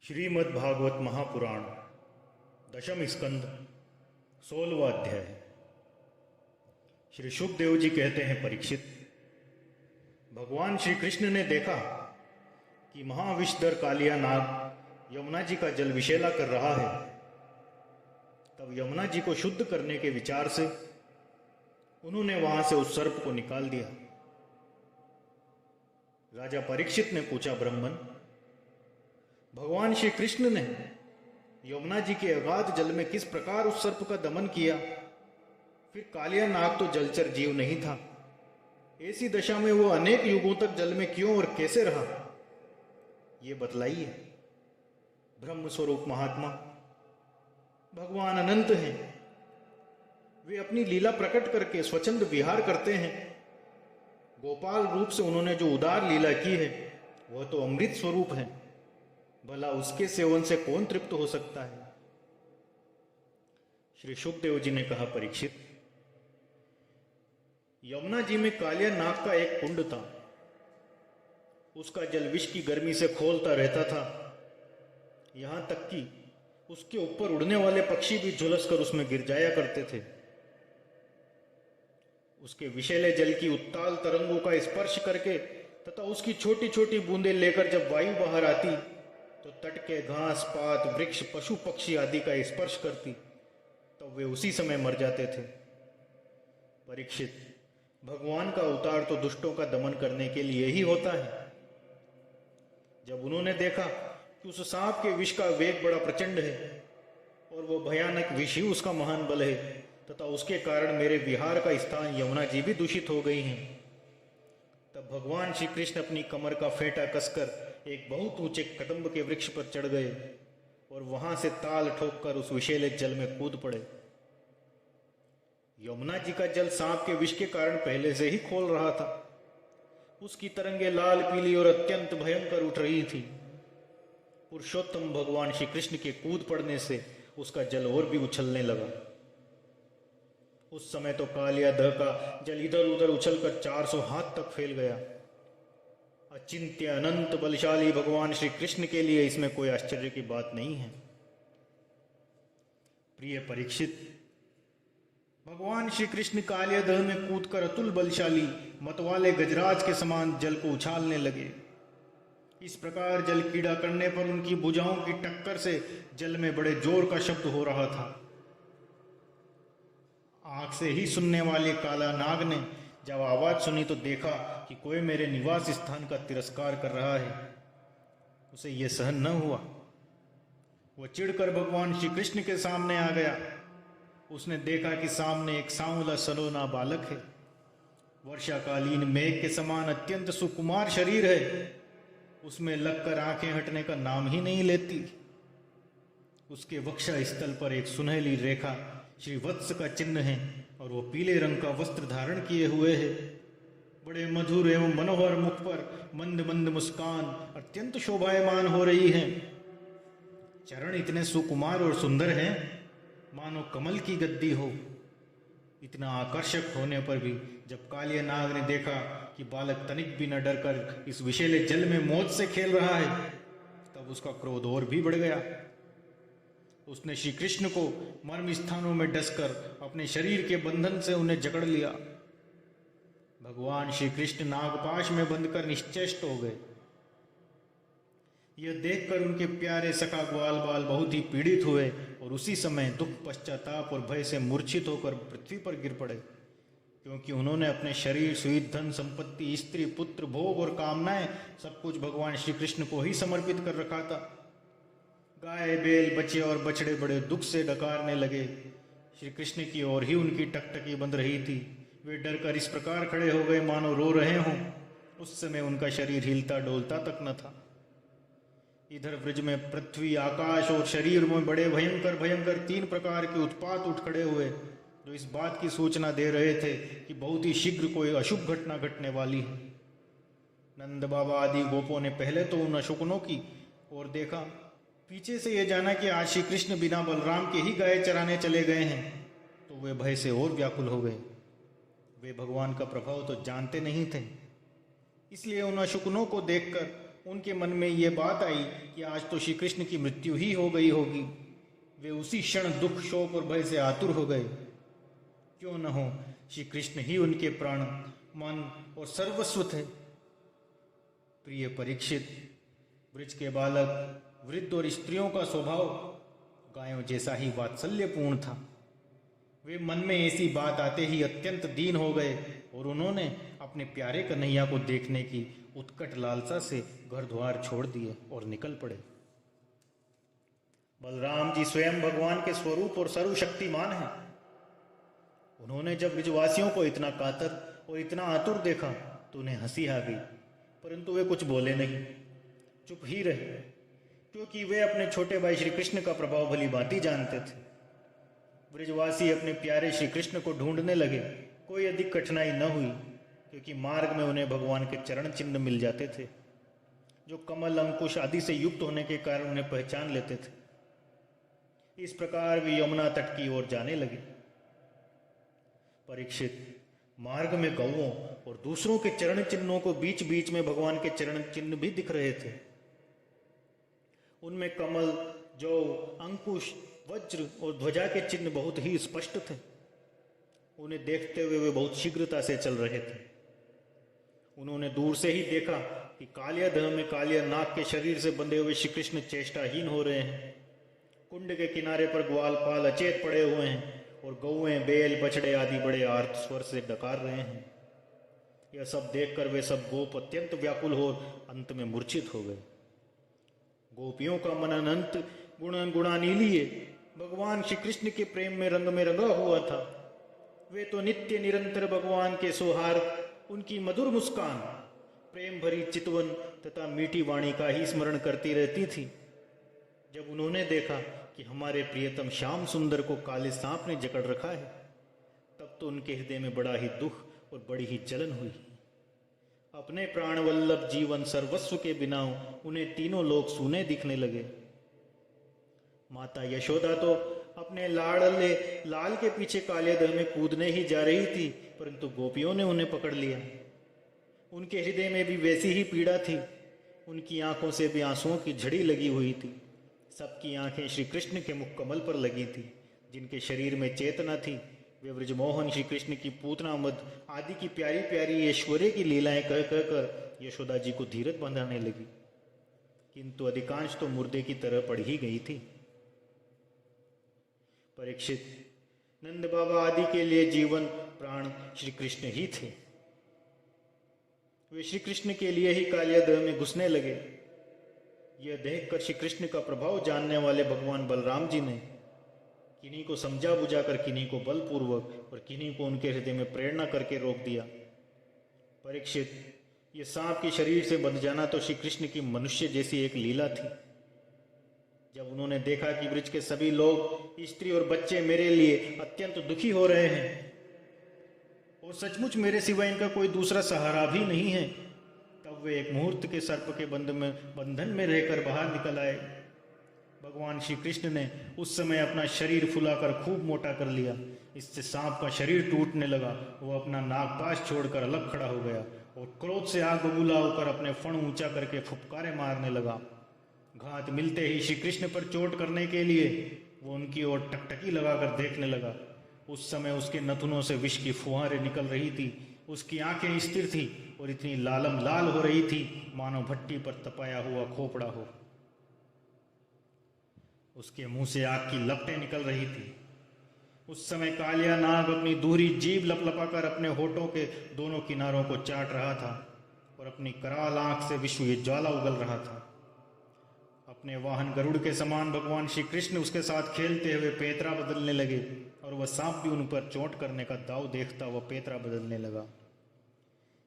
श्रीमद् भागवत महापुराण दशम स्कंद 16वां अध्याय। श्री शुकदेव जी कहते हैं, परीक्षित, भगवान श्री कृष्ण ने देखा कि महाविषधर कालिया नाग यमुना जी का जल विषैला कर रहा है। तब यमुना जी को शुद्ध करने के विचार से उन्होंने वहां से उस सर्प को निकाल दिया। राजा परीक्षित ने पूछा, ब्राह्मण, भगवान श्री कृष्ण ने यमुना जी के अगाध जल में किस प्रकार उस सर्प का दमन किया? फिर कालिया नाग तो जलचर जीव नहीं था, ऐसी दशा में वो अनेक युगों तक जल में क्यों और कैसे रहा, ये बतलाइए। ब्रह्म स्वरूप महात्मा भगवान अनंत हैं, वे अपनी लीला प्रकट करके स्वच्छंद विहार करते हैं। गोपाल रूप से उन्होंने जो उदार लीला की है वह तो अमृत स्वरूप है, भला उसके सेवन से कौन तृप्त हो सकता है? श्री शुकदेव जी ने कहा, परीक्षित, यमुना जी में कालिया नाग का एक कुंड था। उसका जल विष की गर्मी से खौलता रहता था, यहां तक कि उसके ऊपर उड़ने वाले पक्षी भी झुलसकर उसमें गिर जाया करते थे। उसके विषैले जल की उत्ताल तरंगों का स्पर्श करके तथा उसकी छोटी छोटी बूंदें लेकर जब वायु बाहर आती तो तट के घास पात वृक्ष पशु पक्षी आदि का स्पर्श करती, तब वे उसी समय मर जाते थे। परीक्षित, भगवान का अवतार तो दुष्टों का दमन करने के लिए ही होता है। जब उन्होंने देखा कि उस सांप के विष का वेग बड़ा प्रचंड है और वो भयानक विष ही उसका महान बल है तथा उसके कारण मेरे विहार का स्थान यमुना जी भी दूषित हो गई हैं, तब भगवान श्री कृष्ण अपनी कमर का फेंटा कसकर एक बहुत ऊंचे कदम्ब के वृक्ष पर चढ़ गए और वहां से ताल ठोककर उस विषैले जल में कूद पड़े। यमुना जी का जल सांप के विष के कारण पहले से ही खोल रहा था। उसकी तरंगे लाल पीली और अत्यंत भयंकर उठ रही थी। पुरुषोत्तम भगवान श्री कृष्ण के कूद पड़ने से उसका जल और भी उछलने लगा। उस समय तो कालिया दह का जल इधर उधर उछलकर 400 हाथ तक फैल गया। अचिंत्य अनंत बलशाली भगवान श्री कृष्ण के लिए इसमें कोई आश्चर्य की बात नहीं है। प्रिय परीक्षित, भगवान श्री कृष्ण कालिया दह में कूदकर अतुल बलशाली मतवाले गजराज के समान जल को उछालने लगे। इस प्रकार जल कीड़ा करने पर उनकी भुजाओं की टक्कर से जल में बड़े जोर का शब्द हो रहा था। आंख से ही सुनने वाले काला नाग ने जब आवाज सुनी तो देखा कि कोई मेरे निवास स्थान का तिरस्कार कर रहा है। उसे यह सहन न हुआ। वह चिढ़कर भगवान श्री कृष्ण के सामने आ गया। उसने देखा कि सामने एक सांवला सलोना बालक है। वर्षाकालीन मेघ के समान अत्यंत सुकुमार शरीर है। उसमें लगकर आंखें हटने का नाम ही नहीं लेती। उसके वक्षा स्थल पर एक सुनहली रेखा श्री वत्स का चिन्ह है और वो पीले रंग का वस्त्र धारण किए हुए है। बड़े मधुर एवं मनोहर मुख पर मंद मंद मुस्कान अत्यंत शोभायमान हो रही है। चरण इतने सुकुमार और सुंदर हैं, मानो कमल की गद्दी हो। इतना आकर्षक होने पर भी जब कालिया नाग ने देखा कि बालक तनिक भी न डरकर इस विषैले जल में मौज से खेल रहा है, तब उसका क्रोध और भी बढ़ गया। उसने श्री कृष्ण को मर्म स्थानों में डसकर अपने शरीर के बंधन से उन्हें जकड़ लिया। भगवान श्री कृष्ण नागपाश में बंधकर निश्चेष्ट हो गए। यह देखकर उनके प्यारे सखा ग्वाल बाल बहुत ही पीड़ित हुए और उसी समय दुख, पश्चाताप और भय से मूर्छित होकर पृथ्वी पर गिर पड़े, क्योंकि उन्होंने अपने शरीर, सुईत, धन संपत्ति, स्त्री, पुत्र, भोग और कामनाएं सब कुछ भगवान श्री कृष्ण को ही समर्पित कर रखा था। गाय, बैल, बच्चे और बछड़े बड़े दुख से डकारने लगे। श्री कृष्ण की ओर ही उनकी टकटकी बंध रही थी। वे डरकर इस प्रकार खड़े हो गए मानो रो रहे हों। उस समय उनका शरीर हिलता डोलता तक न था। इधर ब्रज में पृथ्वी, आकाश और शरीर में बड़े भयंकर भयंकर 3 प्रकार के उत्पात उठ खड़े हुए, जो इस बात की सूचना दे रहे थे कि बहुत ही शीघ्र कोई अशुभ घटना घटने वाली है। नंद बाबा आदि गोपों ने पहले तो उन अशुकनों की ओर देखा, पीछे से यह जाना कि आज श्री कृष्ण बिना बलराम के ही गाय चराने चले गए हैं, तो वे भय से और व्याकुल हो गए। वे भगवान का प्रभाव तो जानते नहीं थे, इसलिए उन अशुकनों को देखकर उनके मन में ये बात आई कि आज तो श्री कृष्ण की मृत्यु ही हो गई होगी। वे उसी क्षण दुख, शोक और भय से आतुर हो गए। क्यों न हो, श्री कृष्ण ही उनके प्राण, मन और सर्वस्व थे। प्रिय परीक्षित, ब्रज के बालक, वृद्ध और स्त्रियों का स्वभाव गायों जैसा ही वात्सल्यपूर्ण था। वे मन में ऐसी बात आते ही अत्यंत दीन हो गए और उन्होंने अपने प्यारे कन्हैया को देखने की उत्कट लालसा से घर द्वार छोड़ दिए और निकल पड़े। बलराम जी स्वयं भगवान के स्वरूप और सर्वशक्तिमान हैं। उन्होंने जब ब्रजवासियों को इतना कातर और इतना आतुर देखा तो उन्हें हंसी आ गई, परंतु वे कुछ बोले नहीं, चुप ही रहे, क्योंकि वे अपने छोटे भाई श्री कृष्ण का प्रभाव भली भांति जानते थे। ब्रजवासी अपने प्यारे श्री कृष्ण को ढूंढने लगे। कोई अधिक कठिनाई न हुई, क्योंकि मार्ग में उन्हें भगवान के चरण चिन्ह मिल जाते थे, जो कमल, अंकुश आदि से युक्त होने के कारण उन्हें पहचान लेते थे। इस प्रकार वे यमुना तट की ओर जाने लगे। परीक्षित, मार्ग में गौओं और दूसरों के चरण चिन्हों को बीच बीच में भगवान के चरण चिन्ह भी दिख रहे थे। उनमें कमल, जौ, अंकुश, वज्र और ध्वजा के चिन्ह बहुत ही स्पष्ट थे। उन्हें देखते हुए वे बहुत शीघ्रता से चल रहे थे। उन्होंने दूर से ही देखा कि कालिया देह में कालिया नाग के शरीर से बंधे हुए श्री कृष्ण चेष्टाहीन हो रहे हैं। कुंड के किनारे पर ग्वालपाल अचेत पड़े हुए हैं और गौएं, बैल, बछड़े आदि बड़े आर्त स्वर से डकार रहे हैं। यह सब देखकर वे सब गोप अत्यंत व्याकुल हो अंत में मूर्छित हो गए। गोपियों का मन अनंत गुणानीलीय भगवान श्री कृष्ण के प्रेम में रंगा हुआ था। वे तो नित्य निरंतर भगवान के सौहार्द, उनकी मधुर मुस्कान, प्रेम भरी चितवन तथा मीठी वाणी का ही स्मरण करती रहती थी। जब उन्होंने देखा कि हमारे प्रियतम श्याम सुंदर को काले सांप ने जकड़ रखा है, तब तो उनके हृदय में बड़ा ही दुख और बड़ी ही जलन हुई। अपने प्राण वल्लभ जीवन सर्वस्व के बिना उन्हें तीनों लोग सूने दिखने लगे। माता यशोदा तो अपने लाडले लाल के पीछे काले दह में कूदने ही जा रही थी, परंतु गोपियों ने उन्हें पकड़ लिया। उनके हृदय में भी वैसी ही पीड़ा थी। उनकी आंखों से भी आंसुओं की झड़ी लगी हुई थी। सबकी आंखें श्री कृष्ण के मुख कमल पर लगी थी, जिनके शरीर में चेतना थी। वे ब्रजमोहन श्री कृष्ण की पूतना मद आदि की प्यारी प्यारी ऐश्वर्य की लीलाएं कह कर यशोदा जी को धीरज बंधाने लगी, किंतु अधिकांश तो मुर्दे की तरह पड़ ही गई थी। परीक्षित, नंद बाबा आदि के लिए जीवन प्राण श्री कृष्ण ही थे। वे श्री कृष्ण के लिए ही कालिया देह में घुसने लगे। यह देखकर श्री कृष्ण का प्रभाव जानने वाले भगवान बलराम जी ने किन्हीं को समझा बुझाकर, किन्हीं को बलपूर्वक और किन्हीं को उनके हृदय में प्रेरणा करके रोक दिया। परीक्षित, ये सांप के शरीर से बंध जाना तो श्री कृष्ण की मनुष्य जैसी एक लीला थी। जब उन्होंने देखा कि ब्रज के सभी लोग, स्त्री और बच्चे मेरे लिए अत्यंत दुखी हो रहे हैं और सचमुच मेरे सिवा इनका कोई दूसरा सहारा भी नहीं है, तब वे एक मुहूर्त के सर्प के बंधन में रहकर बाहर निकल आए। भगवान श्री कृष्ण ने उस समय अपना शरीर फुलाकर खूब मोटा कर लिया। इससे सांप का शरीर टूटने लगा। वो अपना नागपाश छोड़कर अलग खड़ा हो गया और क्रोध से आग बबूला होकर अपने फण ऊंचा करके फुफकारे मारने लगा। घात मिलते ही श्री कृष्ण पर चोट करने के लिए वो उनकी ओर टकटकी लगाकर देखने लगा। उस समय उसके नथुनों से विष की फुहारें निकल रही थी। उसकी आंखें स्थिर थी और इतनी लालम लाल हो रही थी मानो भट्टी पर तपाया हुआ खोपड़ा हो। उसके मुंह से आग की लपटें निकल रही थी। उस समय कालिया नाग अपनी दूहरी जीभ लपलपाकर अपने होठों के दोनों किनारों को चाट रहा था और अपनी कराल आंख से विश्व ज्वाला उगल रहा था। अपने वाहन गरुड़ के समान भगवान श्री कृष्ण उसके साथ खेलते हुए पेतरा बदलने लगे और वह सांप भी उन पर चोट करने का दाव देखता वह पेतरा बदलने लगा।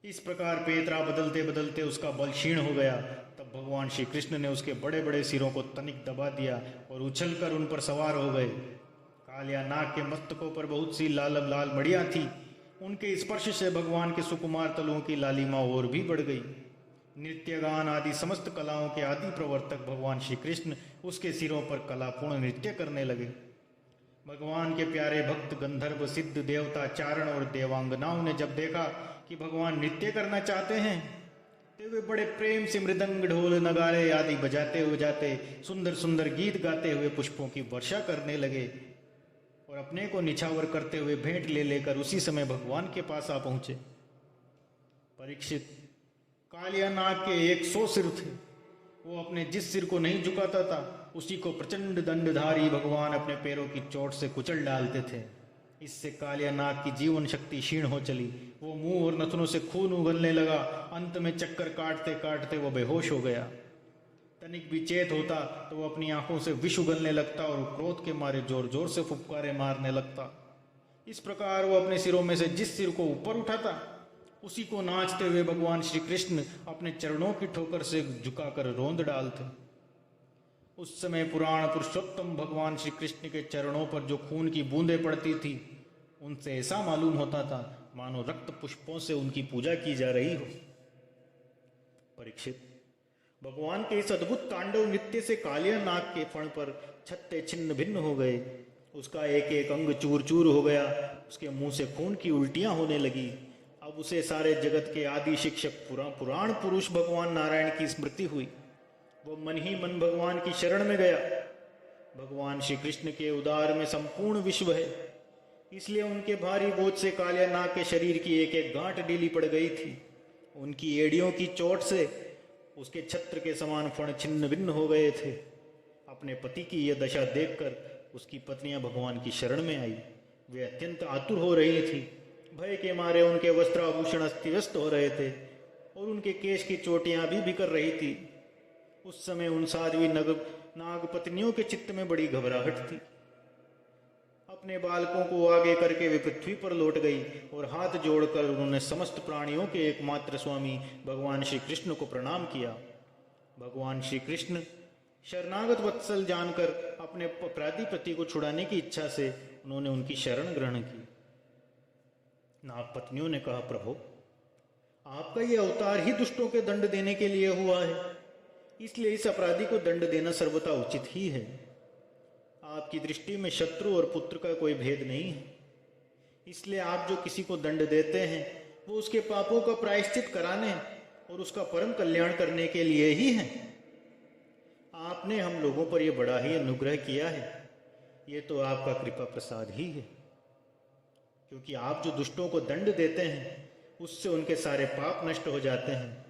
इस प्रकार पेतरा बदलते बदलते उसका बल क्षीण हो गया। तब भगवान श्री कृष्ण ने उसके बड़े बड़े सिरों को तनिक दबा दिया और उछलकर उन पर सवार हो गए। कालिया नाग के मस्तकों पर बहुत सी लाल लाल मड़ियां थी। उनके स्पर्श से भगवान के सुकुमार तलुओं की लालिमा और भी बढ़ गई। नृत्य गान आदि समस्त कलाओं के आदि प्रवर्तक भगवान श्री कृष्ण उसके सिरों पर कलापूर्ण नृत्य करने लगे। भगवान के प्यारे भक्त गंधर्व, सिद्ध, देवता, चारण और देवांगनाओं ने जब देखा कि भगवान नृत्य करना चाहते हैं, आते हुए बड़े प्रेम से मृदंग ढोल नगाड़े आदि बजाते हुए जाते सुंदर सुंदर गीत गाते हुए पुष्पों की वर्षा करने लगे और अपने को निछावर करते हुए भेंट ले लेकर उसी समय भगवान के पास आ पहुंचे। परीक्षित, कालिया नाग के 100 सिर थे। वो अपने जिस सिर को नहीं झुकाता था उसी को प्रचंड दंडधारी भगवान अपने पैरों की चोट से कुचल डालते थे। इससे कालिया नाग की जीवन शक्ति क्षीण हो चली। वो मुंह और नथनों से खून उगलने लगा। अंत में चक्कर काटते काटते वो बेहोश हो गया। तनिक भी चेत होता तो वो अपनी आंखों से विष उगलने लगता और क्रोध के मारे जोर जोर से फुफकारे मारने लगता। इस प्रकार वो अपने सिरों में से जिस सिर को ऊपर उठाता उसी को नाचते हुए भगवान श्री कृष्ण अपने चरणों की ठोकर से झुकाकर रोंद डालते। उस समय पुराण पुरुषोत्तम भगवान श्री कृष्ण के चरणों पर जो खून की बूंदें पड़ती थी उनसे ऐसा मालूम होता था मानो रक्त पुष्पों से उनकी पूजा की जा रही हो। परीक्षित, भगवान के इस अद्भुत तांडव नृत्य से कालिया नाग के फण पर छत्ते छिन्न भिन्न हो गए। उसका एक एक अंग चूर चूर हो गया। उसके मुंह से खून की उल्टियां होने लगी। अब उसे सारे जगत के आदि शिक्षक पुराण पुरुष भगवान नारायण की स्मृति हुई। वो मन ही मन भगवान की शरण में गया। भगवान श्री कृष्ण के उदार में संपूर्ण विश्व है, इसलिए उनके भारी बोझ से कालिया नाग के शरीर की एक एक गांठ ढीली पड़ गई थी। उनकी एड़ियों की चोट से उसके छत्र के समान फण छिन्न भिन्न हो गए थे। अपने पति की यह दशा देखकर उसकी पत्नियां भगवान की शरण में आई। वे अत्यंत आतुर हो रही थी। भय के मारे उनके वस्त्राभूषण अस्त-व्यस्त हो रहे थे और उनके केश की चोटियां भी बिखर रही थी। उस समय उन साध्वी नाग पत्नियों के चित्त में बड़ी घबराहट थी। अपने बालकों को आगे करके वे पृथ्वी पर लौट गई और हाथ जोड़कर उन्होंने समस्त प्राणियों के एकमात्र स्वामी भगवान श्री कृष्ण को प्रणाम किया। भगवान श्री कृष्ण शरणागत वत्सल जानकर अपने अपराधी पति को छुड़ाने की इच्छा से उन्होंने उनकी शरण ग्रहण की। नाग पत्नियों ने कहा, प्रभु, आपका यह अवतार ही दुष्टों के दंड देने के लिए हुआ है, इसलिए इस अपराधी को दंड देना सर्वथा उचित ही है। आपकी दृष्टि में शत्रु और पुत्र का कोई भेद नहीं है, इसलिए आप जो किसी को दंड देते हैं वो उसके पापों का प्रायश्चित कराने और उसका परम कल्याण करने के लिए ही है। आपने हम लोगों पर यह बड़ा ही अनुग्रह किया है। ये तो आपका कृपा प्रसाद ही है, क्योंकि आप जो दुष्टों को दंड देते हैं उससे उनके सारे पाप नष्ट हो जाते हैं।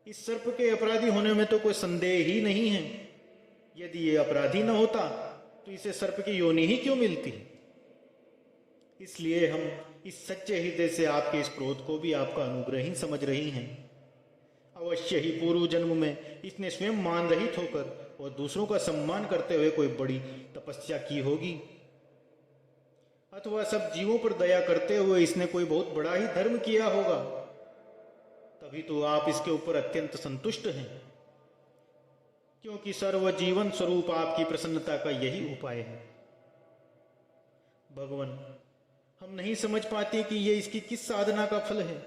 इस सर्प के अपराधी होने में तो कोई संदेह ही नहीं है। यदि ये अपराधी न होता तो इसे सर्प की योनि ही क्यों मिलती। इसलिए हम इस सच्चे हृदय से आपके इस क्रोध को भी आपका अनुग्रह ही समझ रही हैं। अवश्य ही पूर्व जन्म में इसने स्वयं मान रहित होकर और दूसरों का सम्मान करते हुए कोई बड़ी तपस्या की होगी, अथवा सब जीवों पर दया करते हुए इसने कोई बहुत बड़ा ही धर्म किया होगा। तभी तो आप इसके ऊपर अत्यंत संतुष्ट हैं, क्योंकि सर्व जीवन स्वरूप आपकी प्रसन्नता का यही उपाय है। भगवान, हम नहीं समझ पाते कि ये इसकी किस साधना का फल है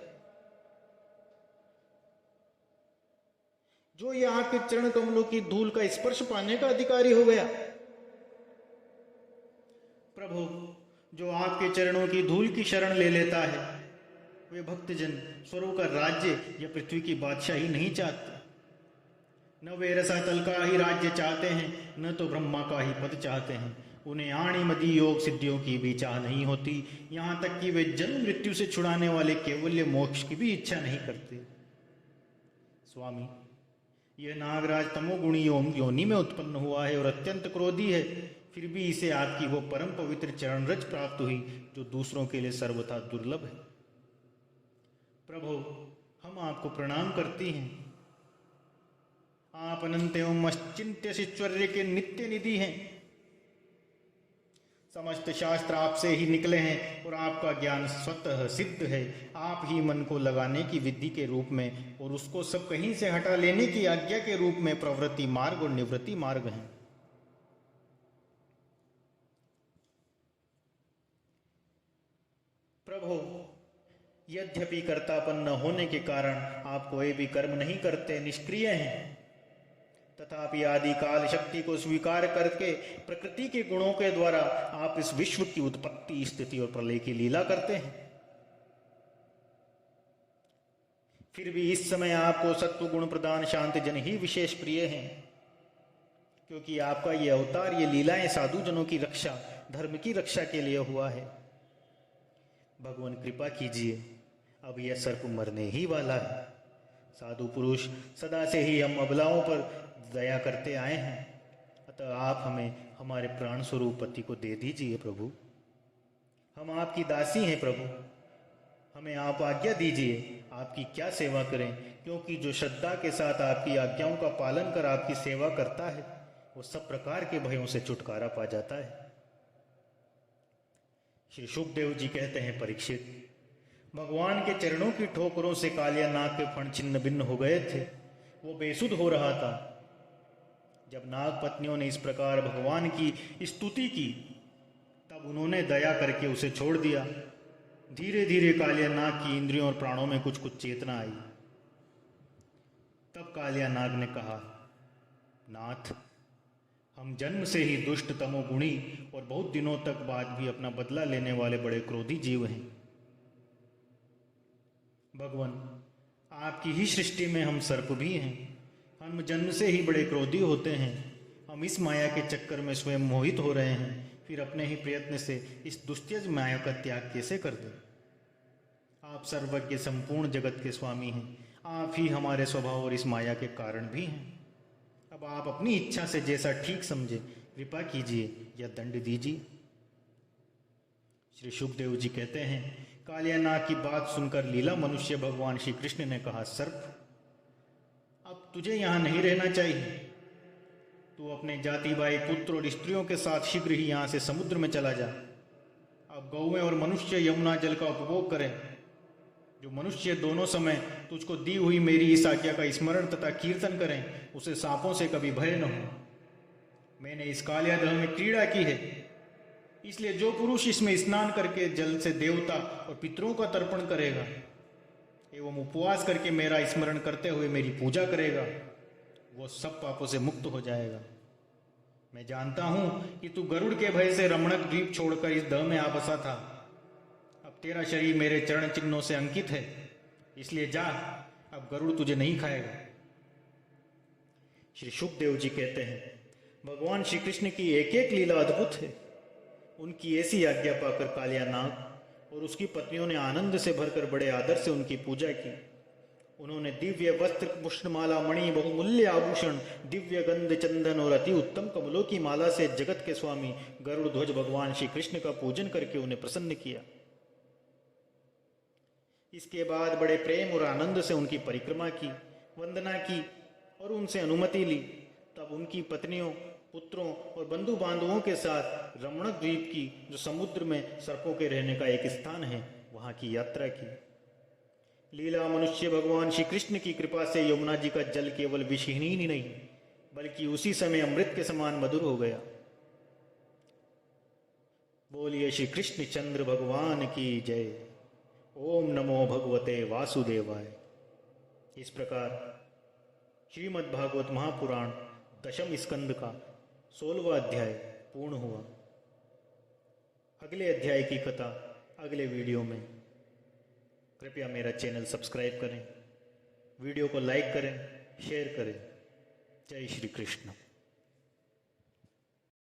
जो ये आपके चरण कमलों की धूल का स्पर्श पाने का अधिकारी हो गया। प्रभु, जो आपके चरणों की धूल की शरण ले लेता है वे भक्तजन स्वरों का राज्य या पृथ्वी की बादशाही नहीं चाहते। न वे रसातल का ही राज्य चाहते हैं, न तो ब्रह्मा का ही पद चाहते हैं। उन्हें आणी मदी योग सिद्धियों की भी चाह नहीं होती, यहाँ तक कि वे जन्म मृत्यु से छुड़ाने वाले केवल्य मोक्ष की भी इच्छा नहीं करते। स्वामी, यह नागराज तमोगुणी योनि में उत्पन्न हुआ है और अत्यंत क्रोधी है, फिर भी इसे आपकी वो परम पवित्र चरण रज प्राप्त हुई जो दूसरों के लिए सर्वथा दुर्लभ है। प्रभु, हम आपको प्रणाम करती हैं। आप अनंत एवं अचिंत्य ऐश्वर्य के नित्य निधि हैं। समस्त शास्त्र आपसे ही निकले हैं और आपका ज्ञान स्वतः सिद्ध है। आप ही मन को लगाने की विधि के रूप में और उसको सब कहीं से हटा लेने की आज्ञा के रूप में प्रवृत्ति मार्ग और निवृत्ति मार्ग हैं। प्रभु, यद्यपि कर्तापन न होने के कारण आप कोई भी कर्म नहीं करते, निष्क्रिय हैं, तथापि आदि काल शक्ति को स्वीकार करके प्रकृति के गुणों के द्वारा आप इस विश्व की उत्पत्ति, स्थिति और प्रलय की लीला करते हैं। फिर भी इस समय आपको सत्व गुण प्रदान शांत जन ही विशेष प्रिय हैं, क्योंकि आपका ये अवतार, ये लीलाएं साधु जनों की रक्षा, धर्म की रक्षा के लिए हुआ है। भगवान कृपा कीजिए, अब यह सर्प मरने ही वाला है। साधु पुरुष सदा से ही हम अबलाओं पर दया करते आए हैं, अतः आप हमें हमारे प्राण स्वरूप पति को दे दीजिए प्रभु। हम आपकी दासी हैं प्रभु, हमें आप आज्ञा दीजिए, आपकी क्या सेवा करें, क्योंकि जो श्रद्धा के साथ आपकी आज्ञाओं का पालन कर आपकी सेवा करता है वो सब प्रकार के भयों से छुटकारा पा जाता है। श्री शुकदेव जी कहते हैं, परीक्षित, भगवान के चरणों की ठोकरों से कालिया नाग के फण छिन्न भिन्न हो गए थे। वो बेसुध हो रहा था। जब नाग पत्नियों ने इस प्रकार भगवान की स्तुति की तब उन्होंने दया करके उसे छोड़ दिया। धीरे धीरे कालिया नाग की इंद्रियों और प्राणों में कुछ कुछ चेतना आई। तब कालिया नाग ने कहा, नाथ, हम जन्म से ही दुष्ट तमोगुणी और बहुत दिनों तक बाद भी अपना बदला लेने वाले बड़े क्रोधी जीव हैं। भगवान, आपकी ही सृष्टि में हम सर्प भी हैं। हम जन्म से ही बड़े क्रोधी होते हैं। हम इस माया के चक्कर में स्वयं मोहित हो रहे हैं, फिर अपने ही प्रयत्न से इस दुस्त्यज माया का त्याग कैसे कर दें? आप सर्वज्ञ संपूर्ण जगत के स्वामी हैं। आप ही हमारे स्वभाव और इस माया के कारण भी हैं। अब आप अपनी इच्छा से जैसा ठीक समझे कृपा कीजिए या दंड दीजिए। श्री शुकदेव जी कहते हैं, कालिया नाग की बात सुनकर लीला मनुष्य भगवान श्री कृष्ण ने कहा, सर्प, अब तुझे यहां नहीं रहना चाहिए। तू अपने जाति भाई, पुत्र और स्त्रियों के साथ शीघ्र ही यहां से समुद्र में चला जा। अब गौएं और मनुष्य यमुना जल का उपभोग करें। जो मनुष्य दोनों समय तुझको दी हुई मेरी इस आज्ञा का स्मरण तथा कीर्तन करें, उसे सांपों से कभी भय न हो। मैंने इस कालिया जल में क्रीड़ा की है, इसलिए जो पुरुष इसमें स्नान करके जल से देवता और पितरों का तर्पण करेगा एवं उपवास करके मेरा स्मरण करते हुए मेरी पूजा करेगा, वो सब पापों से मुक्त हो जाएगा। मैं जानता हूं कि तू गरुड़ के भय से रमणक द्वीप छोड़कर इस दह में आ बसा था। अब तेरा शरीर मेरे चरण चिन्हों से अंकित है, इसलिए जा, अब गरुड़ तुझे नहीं खाएगा। श्री शुकदेव जी कहते हैं, भगवान श्री कृष्ण की एक एक लीला अद्भुत है। उनकी ऐसी आज्ञा पाकर कालिया नाग और उसकी पत्नियों ने आनंद से भरकर बड़े आदर से उनकी पूजा की। उन्होंने दिव्य वस्त्र, पुष्पमाला, मणि, बहुमूल्य आभूषण, दिव्य गंध, चंदन और अति उत्तम कमलों की माला से जगत के स्वामी गरुड़ ध्वज भगवान श्री कृष्ण का पूजन करके उन्हें प्रसन्न किया। इसके बाद बड़े प्रेम और आनंद से उनकी परिक्रमा की, वंदना की और उनसे अनुमति ली। तब उनकी पत्नियों, पुत्रों और बंधु बांधवों के साथ रमणक द्वीप की, जो समुद्र में सर्पों के रहने का एक स्थान है, वहां की यात्रा की। लीला मनुष्य भगवान श्री कृष्ण की कृपा से यमुना जी का जल केवल विषहीन ही नहीं, बल्कि उसी समय अमृत के समान मधुर हो गया। बोलिए श्री कृष्ण चंद्र भगवान की जय। ओम नमो भगवते वासुदेवाय। इस प्रकार श्रीमद् भागवत महापुराण दशम स्कंद का 16वां अध्याय पूर्ण हुआ। अगले अध्याय की कथा अगले वीडियो में। कृपया मेरा चैनल सब्सक्राइब करें, वीडियो को लाइक करें, शेयर करें। जय श्री कृष्ण।